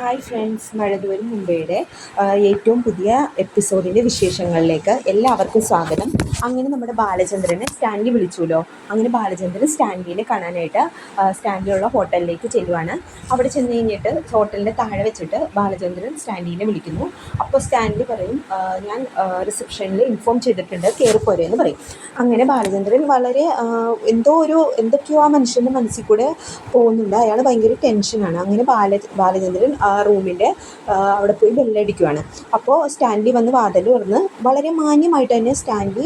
Hi friends, മഴതോരും മുമ്പയുടെ ഏറ്റവും പുതിയ എപ്പിസോഡിൻ്റെ വിശേഷങ്ങളിലേക്ക് എല്ലാവർക്കും സ്വാഗതം. അങ്ങനെ നമ്മുടെ ബാലചന്ദ്രനെ സ്റ്റാൻലി വിളിച്ചുല്ലോ. അങ്ങനെ ബാലചന്ദ്രൻ സ്റ്റാൻലിനെ കാണാനായിട്ട് സ്റ്റാൻലിയുള്ള ഹോട്ടലിലേക്ക് ചെല്ലുവാണ്. അവിടെ ചെന്ന് കഴിഞ്ഞിട്ട് ഹോട്ടലിൻ്റെ താഴെ വെച്ചിട്ട് ബാലചന്ദ്രൻ സ്റ്റാൻലിനെ വിളിക്കുന്നു. അപ്പോൾ സ്റ്റാൻലി പറയും, ഞാൻ റിസപ്ഷനിൽ ഇൻഫോം ചെയ്തിട്ടുണ്ട്, കയറിപ്പോരെ എന്ന് പറയും. അങ്ങനെ ബാലചന്ദ്രൻ വളരെ എന്തൊക്കെയോ ആ മനുഷ്യൻ്റെ മനസ്സിൽ കൂടെ പോകുന്നുണ്ട്. അയാൾ ഭയങ്കര ടെൻഷനാണ്. അങ്ങനെ ബാലചന്ദ്രൻ ആ റൂമിൻ്റെ അവിടെ പോയി ബെല്ലടിക്കുവാണ്. അപ്പോൾ സ്റ്റാൻലി വന്ന് വാതിൽ തുറന്ന് വളരെ മാന്യമായിട്ട് തന്നെ സ്റ്റാൻലി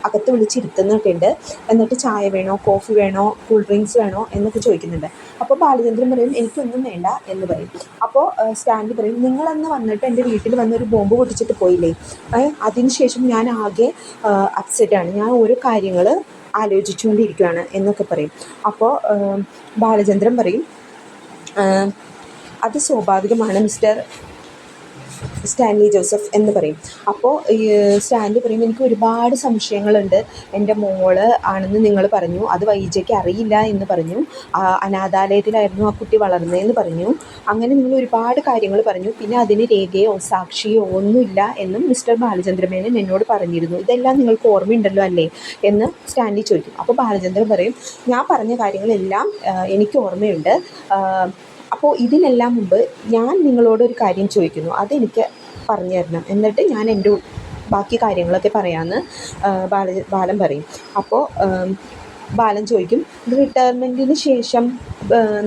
അകത്ത് വിളിച്ചിരുത്തുന്നൊക്കെ ഉണ്ട്. എന്നിട്ട് ചായ വേണോ, കോഫി വേണോ, കൂൾ ഡ്രിങ്ക്സ് വേണോ എന്നൊക്കെ ചോദിക്കുന്നുണ്ട്. അപ്പോൾ ബാലചന്ദ്രൻ പറയും, എനിക്കൊന്നും വേണ്ട എന്ന് പറയും. അപ്പോൾ സ്റ്റാൻലി പറയും, നിങ്ങളന്ന് വന്നിട്ട് എൻ്റെ വീട്ടിൽ വന്നൊരു ബോംബ് പൊട്ടിച്ചിട്ട് പോയില്ലേ, അതിനുശേഷം ഞാൻ ആകെ അപ്സെറ്റാണ്, ഞാൻ ഓരോ കാര്യങ്ങൾ ആലോചിച്ചുകൊണ്ടിരിക്കുകയാണ് എന്നൊക്കെ പറയും. അപ്പോൾ ബാലചന്ദ്രൻ പറയും, അത് സ്വാഭാവികമാണ് മിസ്റ്റർ സ്റ്റാൻലി ജോസഫ് എന്ന് പറയും. അപ്പോൾ സ്റ്റാൻലി പറയും, എനിക്ക് ഒരുപാട് സംശയങ്ങളുണ്ട്. എൻ്റെ മോള് ആണെന്ന് നിങ്ങൾ പറഞ്ഞു, അത് വൈജയ്ക്ക് അറിയില്ല എന്ന് പറഞ്ഞു, അനാഥാലയത്തിലായിരുന്നു ആ കുട്ടി വളർന്നതെന്ന് പറഞ്ഞു, അങ്ങനെ നിങ്ങൾ ഒരുപാട് കാര്യങ്ങൾ പറഞ്ഞു. പിന്നെ അതിന് രേഖയോ സാക്ഷിയോ ഒന്നുമില്ല എന്നും മിസ്റ്റർ ബാലചന്ദ്രമേനൻ എന്നോട് പറഞ്ഞിരുന്നു. ഇതെല്ലാം നിങ്ങൾക്ക് ഓർമ്മയുണ്ടല്ലോ അല്ലേ എന്ന് സ്റ്റാൻലി ചോദിക്കും. അപ്പോൾ ബാലചന്ദ്രൻ പറയും, ഞാൻ പറഞ്ഞ കാര്യങ്ങളെല്ലാം എനിക്ക് ഓർമ്മയുണ്ട്. അപ്പോൾ ഇതിനെല്ലാം മുമ്പ് ഞാൻ നിങ്ങളോടൊരു കാര്യം ചോദിക്കുന്നു, അതെനിക്ക് പറഞ്ഞു തരണം, എന്നിട്ട് ഞാൻ എൻ്റെ ബാക്കി കാര്യങ്ങളൊക്കെ പറയാമെന്ന് ബാലൻ പറയും. അപ്പോൾ ബാലൻ ചോദിക്കും, റിട്ടയർമെൻറ്റിന് ശേഷം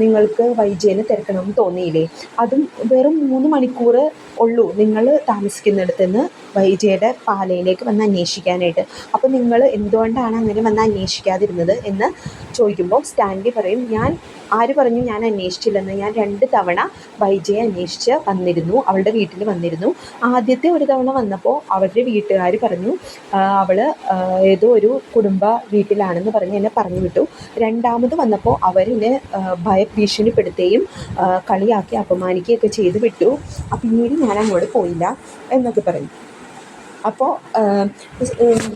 നിങ്ങൾക്ക് വൈജയനെ തിരക്കണമെന്ന് തോന്നിയില്ലേ? അതും വെറും 3 മണിക്കൂർ ഉള്ളൂ നിങ്ങൾ താമസിക്കുന്നിടത്ത് നിന്ന് വൈജയുടെ പാലയിലേക്ക് വന്ന് അന്വേഷിക്കാനായിട്ട്. അപ്പോൾ നിങ്ങൾ എന്തുകൊണ്ടാണ് അങ്ങനെ വന്ന് അന്വേഷിക്കാതിരുന്നത് എന്ന് ചോദിക്കുമ്പോൾ സ്റ്റാൻലി പറയും, ആര് പറഞ്ഞു ഞാൻ അന്വേഷിച്ചില്ലെന്ന്? ഞാൻ 2 തവണ വൈജയെ അന്വേഷിച്ച് വന്നിരുന്നു, അവളുടെ വീട്ടിൽ വന്നിരുന്നു. ആദ്യത്തെ ഒരു തവണ വന്നപ്പോൾ അവരുടെ വീട്ടുകാർ പറഞ്ഞു അവൾ ഏതോ ഒരു കുടുംബ വീട്ടിലാണെന്ന് പറഞ്ഞ് എന്നെ പറഞ്ഞു വിട്ടു. രണ്ടാമത് വന്നപ്പോൾ അവരെന്നെ ഭയഭീഷണിപ്പെടുത്തുകയും കളിയാക്കി അപമാനിക്കുകയൊക്കെ ചെയ്ത് വിട്ടു. പിന്നീട് ഞാൻ അങ്ങോട്ട് പോയില്ല എന്നൊക്കെ പറയും. അപ്പോൾ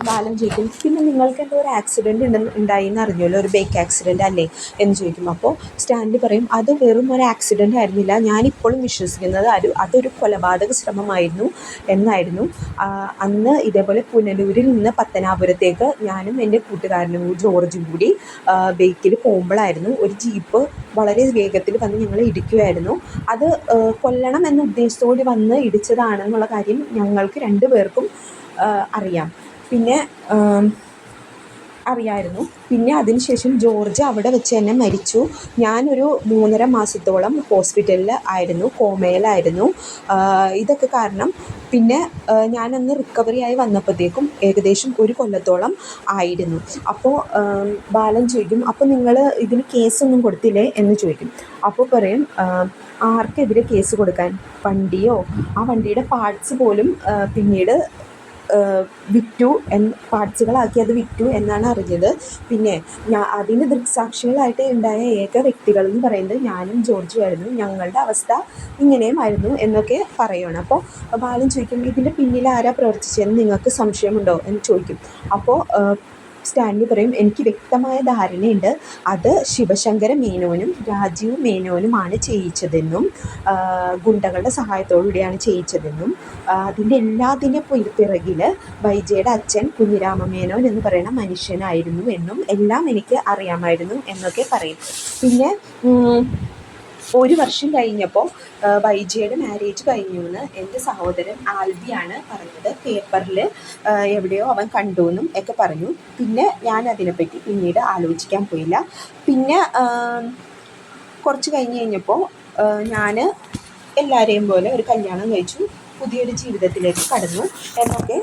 ബാലൻ ചോദിക്കും, പിന്നെ നിങ്ങൾക്ക് എന്തോ ഒരു ആക്സിഡൻറ്റ് ഉണ്ടായിന്ന് അറിഞ്ഞല്ലോ, ഒരു ബൈക്ക് ആക്സിഡൻറ്റ് അല്ലേ എന്ന് ചോദിക്കും. അപ്പോൾ സ്റ്റാൻലി പറയും, അത് വെറും ഒരു ആക്സിഡൻ്റ് ആയിരുന്നില്ല, ഞാനിപ്പോഴും വിശ്വസിക്കുന്നത് അതൊരു കൊലപാതക ശ്രമമായിരുന്നു എന്നായിരുന്നു. അന്ന് ഇതേപോലെ പുനലൂരിൽ നിന്ന് പത്തനാപുരത്തേക്ക് ഞാനും എൻ്റെ കൂട്ടുകാരനും ജോർജും കൂടി ബൈക്കിൽ പോകുമ്പോഴായിരുന്നു ഒരു ജീപ്പ് വളരെ വേഗത്തിൽ വന്ന് ഞങ്ങളെ ഇടിക്കുമായിരുന്നു. അത് കൊല്ലണം എന്ന ഉദ്ദേശത്തോടെ വന്ന് ഇടിച്ചതാണെന്നുള്ള കാര്യം ഞങ്ങൾക്ക് 2 പേർക്കും അറിയാം. അറിയായിരുന്നു. പിന്നെ അതിനുശേഷം ജോർജ് അവിടെ വെച്ച് തന്നെ മരിച്ചു. ഞാനൊരു 3.5 മാസത്തോളം ഹോസ്പിറ്റലിൽ ആയിരുന്നു, കോമയിലായിരുന്നു. ഇതൊക്കെ കാരണം പിന്നെ ഞാനന്ന് റിക്കവറി ആയി വന്നപ്പോഴത്തേക്കും ഏകദേശം 1 കൊല്ലത്തോളം ആയിരുന്നു. അപ്പോൾ ബാലൻ ചോദിക്കും, അപ്പോൾ നിങ്ങൾ ഇതിന് കേസൊന്നും കൊടുത്തില്ലേ എന്ന് ചോദിക്കും. അപ്പോൾ പറയും, ആർക്കെതിരെ കേസ് കൊടുക്കാൻ? വണ്ടിയോ, ആ വണ്ടിയുടെ പാർട്സ് പോലും പിന്നീട് വിറ്റു, പാർട്സുകളാക്കി അത് വിറ്റു എന്നാണ് അറിഞ്ഞത്. പിന്നെ അതിന് ദൃക്സാക്ഷികളായിട്ട് ഉണ്ടായ ഏക വ്യക്തികൾ എന്ന് പറയുന്നത് ഞാനും ജോർജും ആയിരുന്നു. ഞങ്ങളുടെ അവസ്ഥ ഇങ്ങനെയും ആയിരുന്നു എന്നൊക്കെ പറയുകയാണ്. അപ്പോൾ ബാലൻ ചോദിക്കും, ഇതിൻ്റെ പിന്നിൽ ആരാ പ്രവർത്തിച്ചതെന്ന് നിങ്ങൾക്ക് സംശയമുണ്ടോ എന്ന് ചോദിക്കും. അപ്പോൾ സ്റ്റാൻലി പറയും, എനിക്ക് വ്യക്തമായ ധാരണയുണ്ട്, അത് ശിവശങ്കര മേനോനും രാജീവ് മേനോനുമാണ് ചെയ്യിച്ചതെന്നും ഗുണ്ടകളുടെ സഹായത്തോടുകൂടിയാണ് ചെയ്യിച്ചതെന്നും അതിൻ്റെ എല്ലാത്തിൻ്റെ പിറകിൽ വൈജയുടെ അച്ഛൻ കുഞ്ഞിരാമ മേനോൻ എന്ന് പറയുന്ന മനുഷ്യനായിരുന്നു എന്നും എല്ലാം എനിക്ക് അറിയാമായിരുന്നു എന്നൊക്കെ പറയും. പിന്നെ 1 വർഷം കഴിഞ്ഞപ്പോൾ വൈജയുടെ മാരേജ് കഴിഞ്ഞു എന്ന് എൻ്റെ സഹോദരൻ ആൽബിയാണ് പറഞ്ഞത്. പേപ്പറിൽ എവിടെയോ അവൻ കണ്ടു എന്നും ഒക്കെ പറഞ്ഞു. പിന്നെ ഞാൻ അതിനെപ്പറ്റി പിന്നീട് ആലോചിക്കാൻ പോയില്ല. പിന്നെ കുറച്ച് കഴിഞ്ഞപ്പോൾ ഞാൻ എല്ലാവരെയും പോലെ ഒരു കല്യാണം കഴിച്ചു, പുതിയൊരു ജീവിതത്തിലേക്ക് കടന്നു എന്നൊക്കെ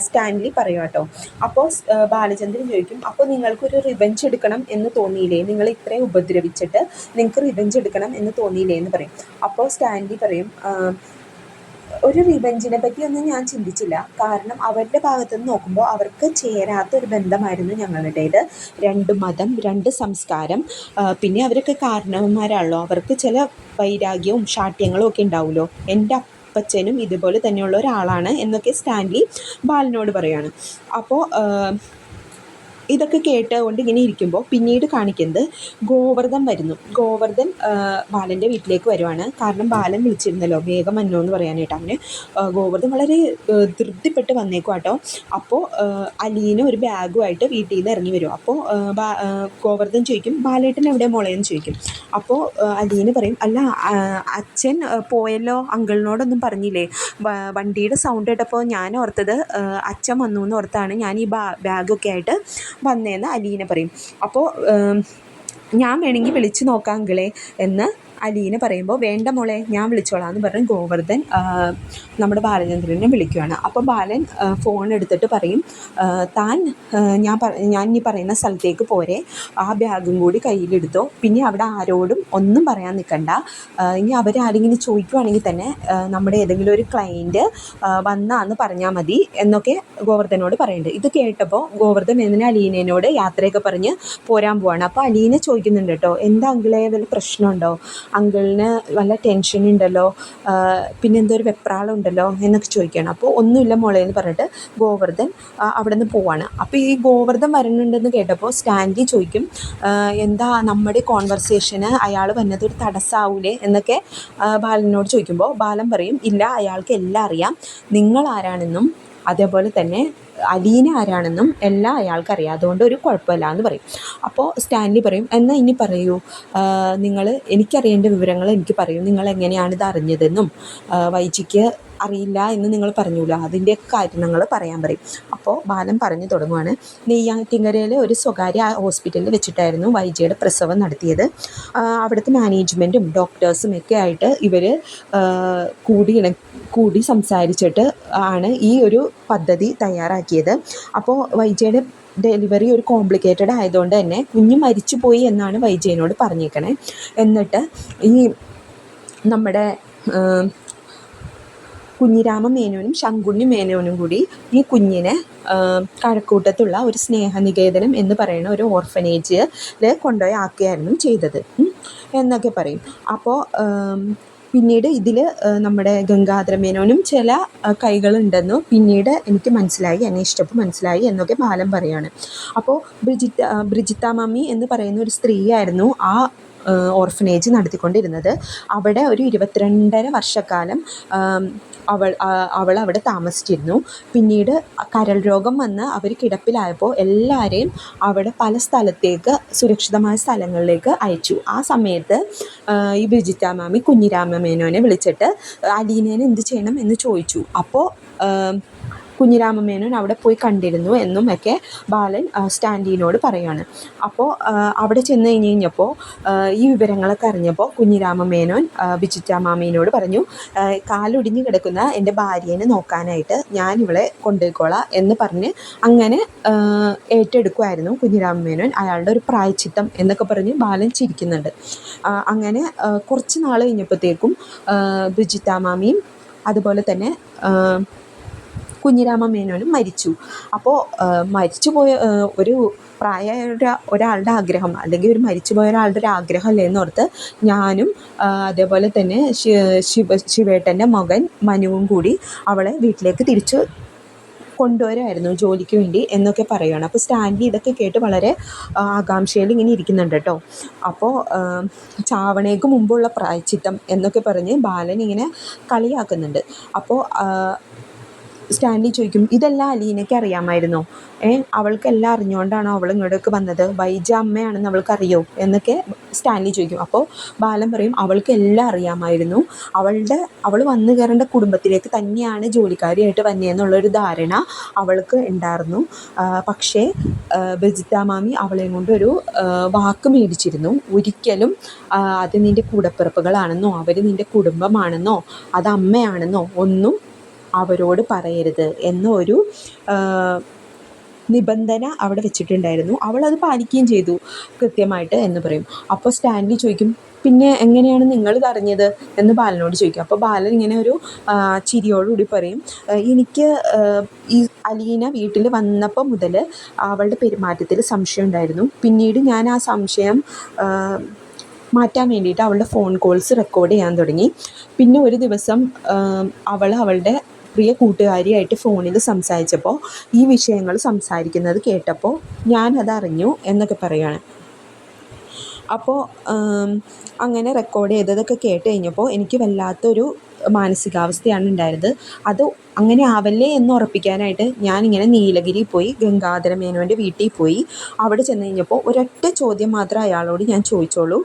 സ്റ്റാൻലി പറയും കേട്ടോ. അപ്പോൾ ബാലചന്ദ്രൻ ചോദിക്കും, അപ്പോൾ നിങ്ങൾക്കൊരു റിവെഞ്ച് എടുക്കണം എന്ന് തോന്നിയില്ലേ? നിങ്ങൾ ഇത്രയും ഉപദ്രവിച്ചിട്ട് നിങ്ങൾക്ക് റിവെഞ്ച് എടുക്കണം എന്ന് തോന്നിയില്ലേ എന്ന് പറയും. അപ്പോൾ സ്റ്റാൻലി പറയും, ഒരു റിവെഞ്ചിനെ പറ്റിയൊന്നും ഞാൻ ചിന്തിച്ചില്ല. കാരണം അവരുടെ ഭാഗത്തു നിന്ന് നോക്കുമ്പോൾ അവർക്ക് ചേരാത്തൊരു ബന്ധമായിരുന്നു ഞങ്ങളുടേത്. 2 മതം, 2 സംസ്കാരം, പിന്നെ അവരൊക്കെ കാരണവന്മാരാണല്ലോ, അവർക്ക് ചില വൈരാഗ്യവും ശാഠ്യങ്ങളും ഒക്കെ ഉണ്ടാവുമല്ലോ. എൻ്റെ അപ്പച്ചനും ഇതുപോലെ തന്നെയുള്ള ഒരാളാണ് എന്നൊക്കെ സ്റ്റാൻലി ബാലനോട് പറയുകയാണ്. അപ്പോൾ ഇതൊക്കെ കേട്ടുകൊണ്ട് ഇങ്ങനെ ഇരിക്കുമ്പോൾ പിന്നീട് കാണിക്കുന്നത് ഗോവർദ്ധൻ വരുന്നു. ഗോവർദ്ധൻ ബാലൻ്റെ വീട്ടിലേക്ക് വരുവാണ്. കാരണം ബാലൻ വിളിച്ചിരുന്നല്ലോ വേഗം വന്നോ എന്ന് പറയാനായിട്ട്. അങ്ങനെ ഗോവർദ്ധൻ വളരെ ധൃതിപ്പെട്ട് വന്നേക്കും കേട്ടോ. അപ്പോൾ അലീന ഒരു ബാഗുമായിട്ട് വീട്ടിൽ നിന്ന് ഇറങ്ങി വരും. അപ്പോൾ ഗോവർദ്ധൻ ചോദിക്കും, ബാലേട്ടൻ എവിടെ മോളേന്ന് ചോദിക്കും. അപ്പോൾ അലീന പറയും, അല്ല അച്ഛൻ പോയല്ലോ, അങ്കിളിനോടൊന്നും പറഞ്ഞില്ലേ. വണ്ടിയുടെ സൗണ്ട് കേട്ടപ്പോൾ ഞാൻ ഓർത്തത് അച്ഛൻ വന്നു എന്ന് ഓർത്താണ് ഞാൻ ഈ ബാഗൊക്കെ ആയിട്ട് വന്നേന്ന് അലീന പറയും. അപ്പോൾ ഞാൻ വേണമെങ്കിൽ വിളിച്ച് നോക്കാം അങ്കിളെ എന്ന് അലീന പറയുമ്പോൾ, വേണ്ട മോളെ ഞാൻ വിളിച്ചോളാം എന്ന് പറഞ്ഞ് ഗോവർദ്ധൻ നമ്മുടെ ബാലചന്ദ്രനെ വിളിക്കുകയാണ്. അപ്പോൾ ബാലൻ ഫോൺ എടുത്തിട്ട് പറയും, താൻ ഞാൻ ഈ പറയുന്ന സ്ഥലത്തേക്ക് പോരെ, ആ ബാഗും കൂടി കയ്യിലെടുത്തോ, പിന്നെ അവിടെ ആരോടും ഒന്നും പറയാൻ നിൽക്കണ്ട, ഇനി അവരാരെങ്കിലും ചോദിക്കുവാണെങ്കിൽ തന്നെ നമ്മുടെ ഏതെങ്കിലും ഒരു ക്ലയൻറ്റ് വന്നാന്ന് പറഞ്ഞാൽ മതി എന്നൊക്കെ ഗോവർദ്ധനോട് പറയുന്നുണ്ട്. ഇത് കേട്ടപ്പോൾ ഗോവർദ്ധൻ എന്തിനാ അലീനയോട് യാത്രയൊക്കെ പറഞ്ഞ് പോരാൻ പോവാണ്. അപ്പോൾ അലീന ചോദിക്കുന്നുണ്ട് കേട്ടോ, എന്താ അങ്കിളെ വല്ല പ്രശ്നമുണ്ടോ, അങ്കിളിന് വല്ല ടെൻഷൻ ഉണ്ടല്ലോ, പിന്നെ എന്തോ ഒരു വെപ്രാളം ഉണ്ടല്ലോ എന്നൊക്കെ ചോദിക്കുകയാണ്. അപ്പോൾ ഒന്നുമില്ല മോളെ എന്ന് പറഞ്ഞിട്ട് ഗോവർദ്ധൻ അവിടെ നിന്ന് പോവാണ്. അപ്പോൾ ഈ ഗോവർദ്ധൻ വരുന്നുണ്ടെന്ന് കേട്ടപ്പോൾ സ്റ്റാൻലി ചോദിക്കും, എന്താ നമ്മുടെ കോൺവെർസേഷന് അയാൾ വന്നത് ഒരു തടസ്സമാവൂലേ എന്നൊക്കെ ബാലനോട് ചോദിക്കുമ്പോൾ ബാലൻ പറയും, ഇല്ല അയാൾക്ക് എല്ലാം അറിയാം, നിങ്ങൾ ആരാണെന്നും അതേപോലെ തന്നെ അലീന ആരാണെന്നും എല്ലാം അയാൾക്കറിയാം, അതുകൊണ്ട് ഒരു കുഴപ്പമില്ല എന്ന് പറയും. അപ്പോൾ സ്റ്റാൻലി പറയും, എന്നാൽ ഇനി പറയൂ, നിങ്ങൾ എനിക്കറിയേണ്ട വിവരങ്ങൾ എനിക്ക് പറയൂ, നിങ്ങൾ എങ്ങനെയാണ് ഇത് അറിഞ്ഞതെന്നും വൈജിക്ക് അറിയില്ല എന്ന് നിങ്ങൾ പറഞ്ഞൂല്ലോ, അതിൻ്റെയൊക്കെ കാര്യങ്ങൾ പറയാൻ പറയും. അപ്പോൾ ബാലൻ പറഞ്ഞു തുടങ്ങുവാണ്, നെയ്യാറ്റിൻകരയിലെ ഒരു സ്വകാര്യ ഹോസ്പിറ്റലിൽ വെച്ചിട്ടായിരുന്നു വൈജിയുടെ പ്രസവം നടത്തിയത്. അവിടുത്തെ മാനേജ്മെൻറ്റും ഡോക്ടേഴ്സും ഒക്കെ ആയിട്ട് ഇവർ കൂടി സംസാരിച്ചിട്ട് ആണ് ഈ ഒരു പദ്ധതി തയ്യാറാക്കിയത്. അപ്പോൾ വൈജിയുടെ ഡെലിവറി ഒരു കോംപ്ലിക്കേറ്റഡ് ആയതുകൊണ്ട് തന്നെ കുഞ്ഞ് മരിച്ചു പോയി എന്നാണ് വൈജയനോട് പറഞ്ഞേക്കണേ. എന്നിട്ട് ഈ നമ്മുടെ കുഞ്ഞിരാമ മേനോനും ശങ്കുണ്ണി മേനോനും കൂടി ഈ കുഞ്ഞിനെ കഴക്കൂട്ടത്തുള്ള ഒരു സ്നേഹനികേതനം എന്ന് പറയുന്ന ഒരു ഓർഫനേജിൽ കൊണ്ടുപോയി ആക്കുകയായിരുന്നു ചെയ്തത് എന്നൊക്കെ പറയും. അപ്പോൾ പിന്നീട് ഇതിൽ നമ്മുടെ ഗംഗാധര മേനോനും ചില കൈകളുണ്ടെന്നു പിന്നീട് എനിക്ക് മനസ്സിലായി, അന്വേഷിച്ചപ്പോൾ മനസ്സിലായി എന്നൊക്കെ ബാലൻ പറയാണ്. അപ്പോൾ ബ്രിജിത്ത മമ്മി എന്ന് പറയുന്ന ഒരു സ്ത്രീയായിരുന്നു ആ ഓർഫനേജ് നടത്തിക്കൊണ്ടിരുന്നത്. അവിടെ ഒരു 22.5 വർഷക്കാലം അവൾ അവിടെ താമസിച്ചിരുന്നു. പിന്നീട് കരൾ രോഗം വന്ന് അവർ കിടപ്പിലായപ്പോൾ എല്ലാവരെയും അവിടെ പല സ്ഥലത്തേക്ക് സുരക്ഷിതമായ സ്ഥലങ്ങളിലേക്ക് അയച്ചു. ആ സമയത്ത് ഈ ബ്രിജിത്ത മാമി കുഞ്ഞിരാമ മേനോനെ വിളിച്ചിട്ട് അലീനേനെ എന്ത് ചെയ്യണം എന്ന് ചോദിച്ചു. അപ്പോൾ കുഞ്ഞിരാമ മേനോൻ അവിടെ പോയി കണ്ടിരുന്നു എന്നും ഒക്കെ ബാലൻ സ്റ്റാൻലിനോട് പറയാണ്. അപ്പോൾ അവിടെ ചെന്ന് കഴിഞ്ഞപ്പോൾ ഈ വിവരങ്ങളൊക്കെ അറിഞ്ഞപ്പോൾ കുഞ്ഞിരാമ മേനോൻ ബ്രിജിത്ത മാമീനോട് പറഞ്ഞു, കാലൊടിഞ്ഞ് കിടക്കുന്ന എൻ്റെ ഭാര്യേനെ നോക്കാനായിട്ട് ഞാൻ ഇവളെ കൊണ്ടുപോയിക്കോളാം എന്ന് പറഞ്ഞ് അങ്ങനെ ഏറ്റെടുക്കുമായിരുന്നു കുഞ്ഞിരാമ മേനോൻ. അയാളുടെ ഒരു പ്രായച്ചിത്തം എന്നൊക്കെ പറഞ്ഞ് ബാലൻ ചിരിക്കുന്നുണ്ട്. അങ്ങനെ കുറച്ച് നാൾ കഴിഞ്ഞപ്പോഴത്തേക്കും ബ്രിജിത്ത മാമിയും അതുപോലെ തന്നെ കുഞ്ഞിരാമ മേനോനും മരിച്ചു. അപ്പോൾ മരിച്ചുപോയ ഒരു പ്രായമായ ഒരാളുടെ ആഗ്രഹം അല്ലെങ്കിൽ ഒരു മരിച്ചുപോയ ഒരാളുടെ ഒരു ആഗ്രഹം അല്ലേ എന്നോർത്ത് ഞാനും അതേപോലെ തന്നെ ശിവേട്ടൻ്റെ മകൻ മനുവും കൂടി അവളെ വീട്ടിലേക്ക് തിരിച്ചു കൊണ്ടുവരുമായിരുന്നു ജോലിക്ക് വേണ്ടി എന്നൊക്കെ പറയുകയാണ്. അപ്പോൾ സ്റ്റാൻലി ഇതൊക്കെ കേട്ട് വളരെ ആകാംക്ഷയിൽ ഇങ്ങനെ ഇരിക്കുന്നുണ്ട് കേട്ടോ. അപ്പോൾ ചാവണേക്ക് മുമ്പുള്ള പ്രായച്ചിത്തം എന്നൊക്കെ പറഞ്ഞ് ബാലൻ ഇങ്ങനെ കളിയാക്കുന്നുണ്ട്. അപ്പോൾ സ്റ്റാൻലി ചോദിക്കും, ഇതെല്ലാം അലീനയ്ക്ക് അറിയാമായിരുന്നോ? അവൾക്കെല്ലാം അറിഞ്ഞുകൊണ്ടാണോ അവൾ ഇങ്ങോട്ടേക്ക് വന്നത്? വൈജ അമ്മയാണെന്ന് അവൾക്കറിയോ എന്നൊക്കെ സ്റ്റാൻലി ചോദിക്കും. അപ്പോൾ ബാലൻ പറയും, അവൾക്ക് എല്ലാം അറിയാമായിരുന്നു, അവൾ വന്നു കയറേണ്ട കുടുംബത്തിലേക്ക് തന്നെയാണ് ജോലിക്കാരിയായിട്ട് വന്നതെന്നുള്ളൊരു ധാരണ അവൾക്ക് ഉണ്ടായിരുന്നു. പക്ഷേ ബ്രിജിത്ത മാമി അവളെ കൊണ്ടൊരു വാക്ക് മേടിച്ചിരുന്നു, ഒരിക്കലും അത് നിൻ്റെ കൂടപ്പിറപ്പുകളാണെന്നോ അവർ നിൻ്റെ കുടുംബമാണെന്നോ അത് അമ്മയാണെന്നോ ഒന്നും അവരോട് പറയരുത് എന്നൊരു നിബന്ധന അവിടെ വെച്ചിട്ടുണ്ടായിരുന്നു. അവളത് പാലിക്കുകയും ചെയ്തു കൃത്യമായിട്ട് എന്ന് പറയും. അപ്പോൾ സ്റ്റാൻലി ചോദിക്കും, പിന്നെ എങ്ങനെയാണ് നിങ്ങളിത് അറിഞ്ഞത് എന്ന് ബാലനോട് ചോദിക്കും. അപ്പോൾ ബാലൻ ഇങ്ങനെ ഒരു ചിരിയോടുകൂടി പറയും, എനിക്ക് ഈ അലീന വീട്ടിൽ വന്നപ്പോൾ മുതൽ അവളുടെ പെരുമാറ്റത്തിൽ സംശയം ഉണ്ടായിരുന്നു. പിന്നീട് ഞാൻ ആ സംശയം മാറ്റാൻ വേണ്ടിയിട്ട് അവളുടെ ഫോൺ കോൾസ് റെക്കോർഡ് ചെയ്യാൻ തുടങ്ങി. പിന്നെ ഒരു ദിവസം അവളുടെ പ്രിയ കൂട്ടുകാരിയായിട്ട് ഫോണിൽ സംസാരിച്ചപ്പോൾ ഈ വിഷയങ്ങൾ സംസാരിക്കുന്നത് കേട്ടപ്പോൾ ഞാനതറിഞ്ഞു എന്നൊക്കെ പറയുകയാണ്. അപ്പോൾ അങ്ങനെ റെക്കോർഡ് ചെയ്തതൊക്കെ കേട്ട് കഴിഞ്ഞപ്പോൾ എനിക്ക് വല്ലാത്തൊരു മാനസികാവസ്ഥയാണ് ഉണ്ടായത്. അത് അങ്ങനെ ആവല്ലേ എന്ന് ഉറപ്പിക്കാനായിട്ട് ഞാനിങ്ങനെ നീലഗിരി പോയി, ഗംഗാധര മേനോൻ്റെ വീട്ടിൽ പോയി. അവിടെ ചെന്ന് കഴിഞ്ഞപ്പോൾ ഒരൊറ്റ ചോദ്യം മാത്രമേ അയാളോട് ഞാൻ ചോദിച്ചുള്ളൂ.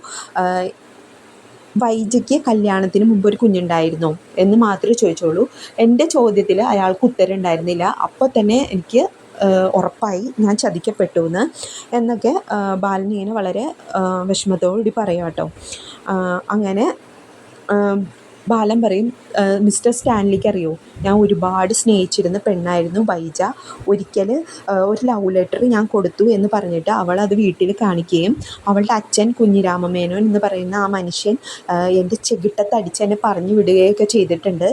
വൈജയ്ക്ക് കല്യാണത്തിന് മുമ്പ് ഒരു കുഞ്ഞുണ്ടായിരുന്നോ എന്ന് മാത്രമേ ചോദിച്ചുള്ളൂ. എൻ്റെ ചോദ്യത്തിൽ അയാൾക്ക് ഉത്തരം ഉണ്ടായിരുന്നില്ല. അപ്പോൾ തന്നെ എനിക്ക് ഉറപ്പായി ഞാൻ ചതിക്കപ്പെട്ടു എന്നൊക്കെ ബാലൻ ഇങ്ങനെ വളരെ വിഷമത്തോടുകൂടി പറയാം കേട്ടോ. അങ്ങനെ ബാലൻ പറയും, മിസ്റ്റർ സ്റ്റാൻലിക്ക് അറിയോ, ഞാൻ ഒരുപാട് സ്നേഹിച്ചിരുന്ന പെണ്ണായിരുന്നു വൈജ. ഒരിക്കൽ ഒരു ലവ് ലെറ്റർ ഞാൻ കൊടുത്തു എന്ന് പറഞ്ഞിട്ട് അവളത് വീട്ടിൽ കാണിക്കുകയും അവളുടെ അച്ഛൻ കുഞ്ഞിരാമമേനോൻ എന്ന് പറയുന്ന ആ മനുഷ്യൻ എൻ്റെ ചെകിട്ടത്തടിച്ച് എന്നെ പറഞ്ഞു വിടുകയൊക്കെ ചെയ്തിട്ടുണ്ട്.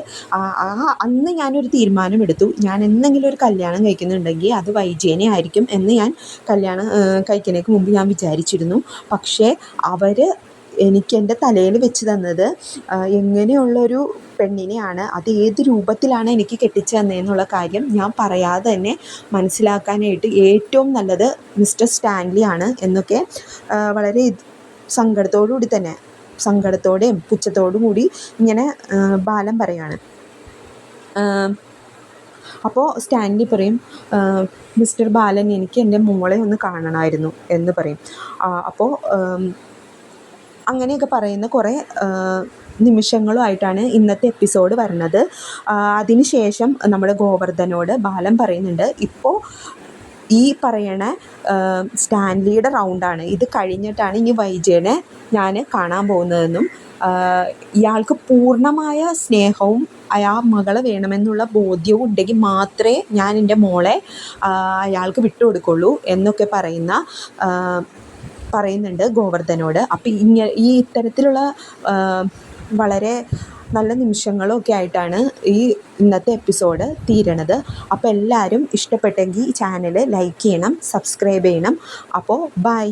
അന്ന് ഞാനൊരു തീരുമാനമെടുത്തു, ഞാൻ എന്തെങ്കിലും ഒരു കല്യാണം കഴിക്കുന്നുണ്ടെങ്കിൽ അത് വൈജേനെ ആയിരിക്കും എന്ന് ഞാൻ കല്യാണം കഴിക്കുന്നതിന് മുമ്പ് ഞാൻ വിചാരിച്ചിരുന്നു. പക്ഷേ അവർ എനിക്ക് എൻ്റെ തലയിൽ വെച്ച് തന്നത് എങ്ങനെയുള്ളൊരു പെണ്ണിനെയാണ്, അത് ഏത് രൂപത്തിലാണ് എനിക്ക് കെട്ടിച്ചു തന്നതെന്നുള്ള കാര്യം ഞാൻ പറയാതെ തന്നെ മനസ്സിലാക്കാനായിട്ട് ഏറ്റവും നല്ലത് മിസ്റ്റർ സ്റ്റാൻലി ആണ് എന്നൊക്കെ വളരെ സങ്കടത്തോടെയും പുച്ഛത്തോടും കൂടി ഇങ്ങനെ ബാലൻ പറയാണ്. അപ്പോൾ സ്റ്റാൻലി പറയും, മിസ്റ്റർ ബാലൻ, എനിക്ക് എൻ്റെ മോളെ ഒന്ന് കാണണമായിരുന്നു എന്ന് പറയും. അപ്പോൾ അങ്ങനെയൊക്കെ പറയുന്ന കുറേ നിമിഷങ്ങളുമായിട്ടാണ് ഇന്നത്തെ എപ്പിസോഡ് വരുന്നത്. അതിന് ശേഷം നമ്മുടെ ഗോവർദ്ധനോട് ബാലൻ പറയുന്നുണ്ട്, ഇപ്പോൾ ഈ പറയണ സ്റ്റാൻലിയുടെ റൗണ്ടാണ്, ഇത് കഴിഞ്ഞിട്ടാണ് ഇനി വൈജയനെ ഞാൻ കാണാൻ പോകുന്നതെന്നും ഇയാൾക്ക് പൂർണ്ണമായ സ്നേഹവും ആ മകളെ വേണമെന്നുള്ള ബോധ്യവും ഉണ്ടെങ്കിൽ മാത്രമേ ഞാൻ എൻ്റെ മോളെ അയാൾക്ക് വിട്ടുകൊടുക്കുള്ളൂ എന്നൊക്കെ പറയുന്നുണ്ട് ഗോവർദ്ധനോട്. അപ്പം ഈ ഇത്തരത്തിലുള്ള വളരെ നല്ല നിമിഷങ്ങളൊക്കെ ആയിട്ടാണ് ഈ ഇന്നത്തെ എപ്പിസോഡ് തീരണത്. അപ്പോൾ എല്ലാവരും ഇഷ്ടപ്പെട്ടെങ്കിൽ ഈ ചാനൽ ലൈക്ക് ചെയ്യണം, സബ്സ്ക്രൈബ് ചെയ്യണം. അപ്പോൾ ബൈ.